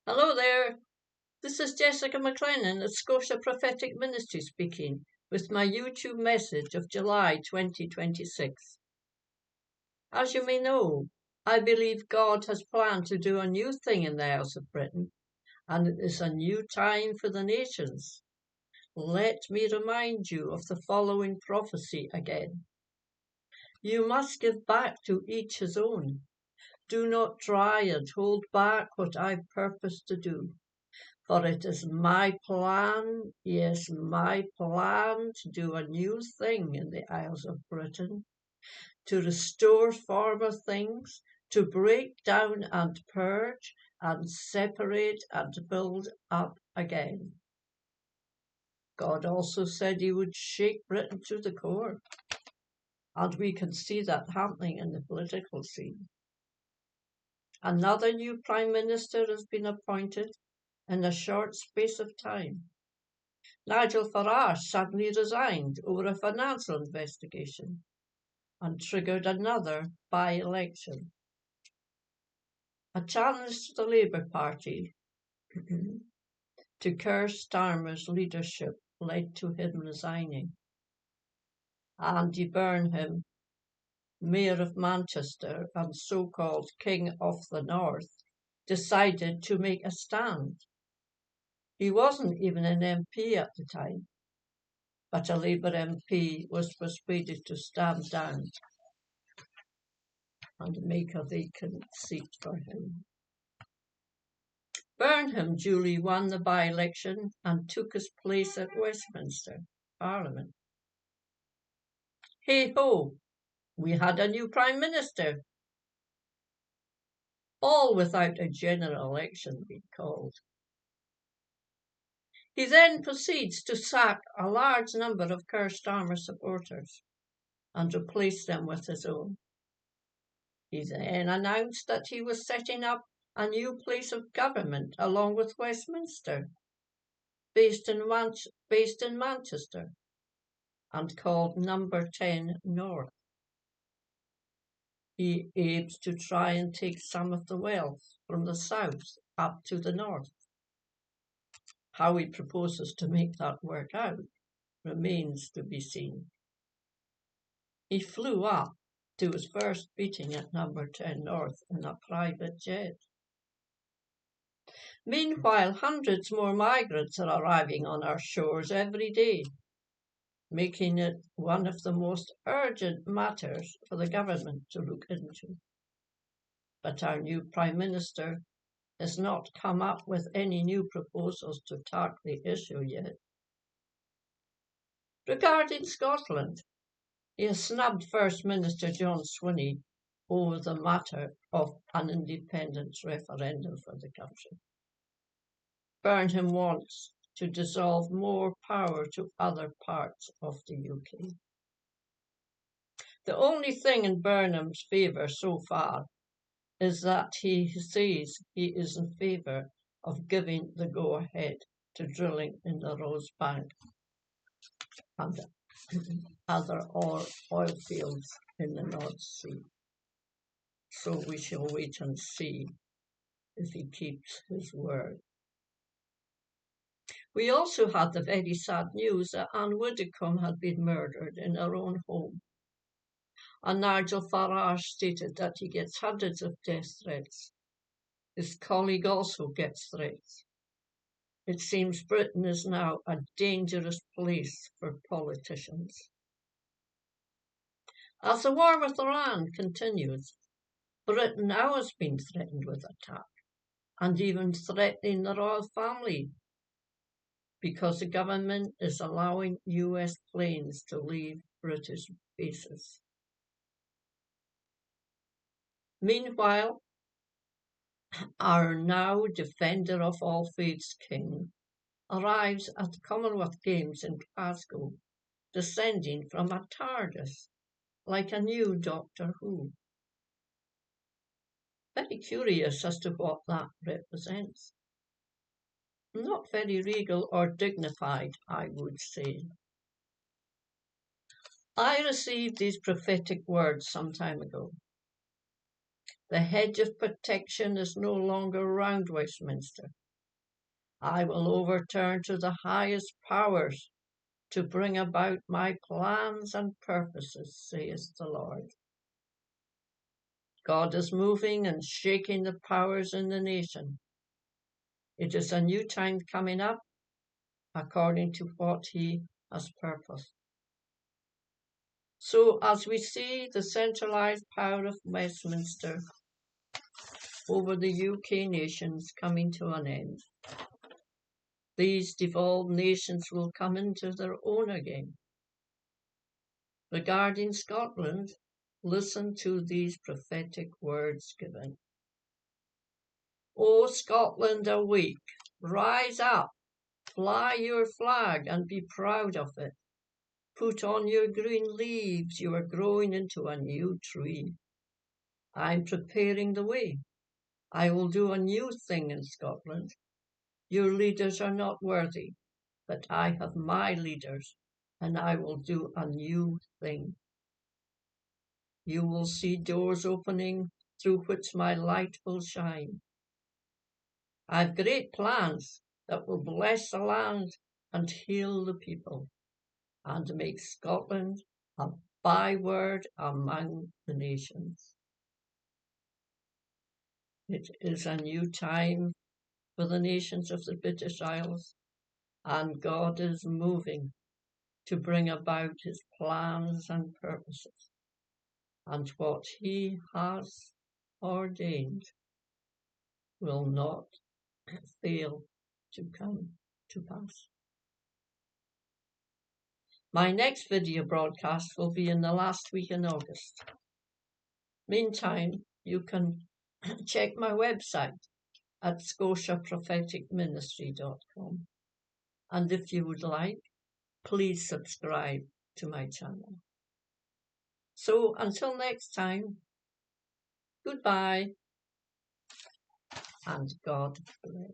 Hello there. This is Jessica McLennan at Scotia Prophetic Ministry speaking with my YouTube message of July 2026. As you may know, I believe God has planned to do a new thing in the Isles of Britain, and it is a new time for the nations. Let me remind you of the following prophecy again. You must give back to each his own. Do not try and hold back what I've purposed to do. For it is my plan, yes, my plan to do a new thing in the Isles of Britain, to restore former things, to break down and purge, and separate and build up again. God also said he would shake Britain to the core, and we can see that happening in the political scene. Another new Prime Minister has been appointed in a short space of time. Nigel Farage suddenly resigned over a financial investigation and triggered another by-election. A challenge to the Labour Party to Keir Starmer's leadership led to him resigning. Andy Burnham, Mayor of Manchester and so-called King of the North, decided to make a stand. He wasn't even an MP at the time, but a Labour MP was persuaded to stand down and make a vacant seat for him. Burnham duly won the by-election and took his place at Westminster Parliament. Hey-ho, we had a new Prime Minister, all without a general election being called. He then proceeds to sack a large number of Keir Starmer supporters and replace them with his own. He then announced that he was setting up a new place of government along with Westminster, based in Manchester, and called Number 10 North. He aims to try and take some of the wealth from the south up to the north. How he proposes to make that work out remains to be seen. He flew up to his first meeting at Number 10 North in a private jet. Meanwhile, hundreds more migrants are arriving on our shores every day, making it one of the most urgent matters for the government to look into. But our new Prime Minister has not come up with any new proposals to tackle the issue yet. Regarding Scotland, he has snubbed First Minister John Swinney over the matter of an independence referendum for the country. Burnham wants to dissolve more power to other parts of the UK. The only thing in Burnham's favour so far is that he says he is in favour of giving the go-ahead to drilling in the Rosebank and other oil fields in the North Sea. So we shall wait and see if he keeps his word. We also had the very sad news that Anne Widdecombe had been murdered in her own home. And Nigel Farage stated that he gets hundreds of death threats. His colleague also gets threats. It seems Britain is now a dangerous place for politicians. As the war with Iran continues, Britain now has been threatened with attack, and even threatening the royal family, because the government is allowing US planes to leave British bases. Meanwhile, our now Defender of all Faiths King arrives at the Commonwealth Games in Glasgow, descending from a TARDIS, like a new Doctor Who. Very curious as to what that represents. Not very regal or dignified, I would say. I received these prophetic words some time ago. The hedge of protection is no longer around Westminster. I will overturn to the highest powers to bring about my plans and purposes, says the Lord. God is moving and shaking the powers in the nation. It is a new time coming up according to what he has purposed. So as we see the centralized power of Westminster over the UK nations coming to an end, these devolved nations will come into their own again. Regarding Scotland, listen to these prophetic words given. O Scotland, awake, rise up, fly your flag and be proud of it. Put on your green leaves, you are growing into a new tree. I'm preparing the way. I will do a new thing in Scotland. Your leaders are not worthy, but I have my leaders, and I will do a new thing. You will see doors opening through which my light will shine. I've great plans that will bless the land and heal the people and make Scotland a byword among the nations. It is a new time for the nations of the British Isles, and God is moving to bring about his plans and purposes, and what he has ordained will not fail to come to pass. My next video broadcast will be in the last week in August. Meantime, you can check my website at scotiapropheticministry.com. And if you would like, please subscribe to my channel. So until next time, goodbye and God bless.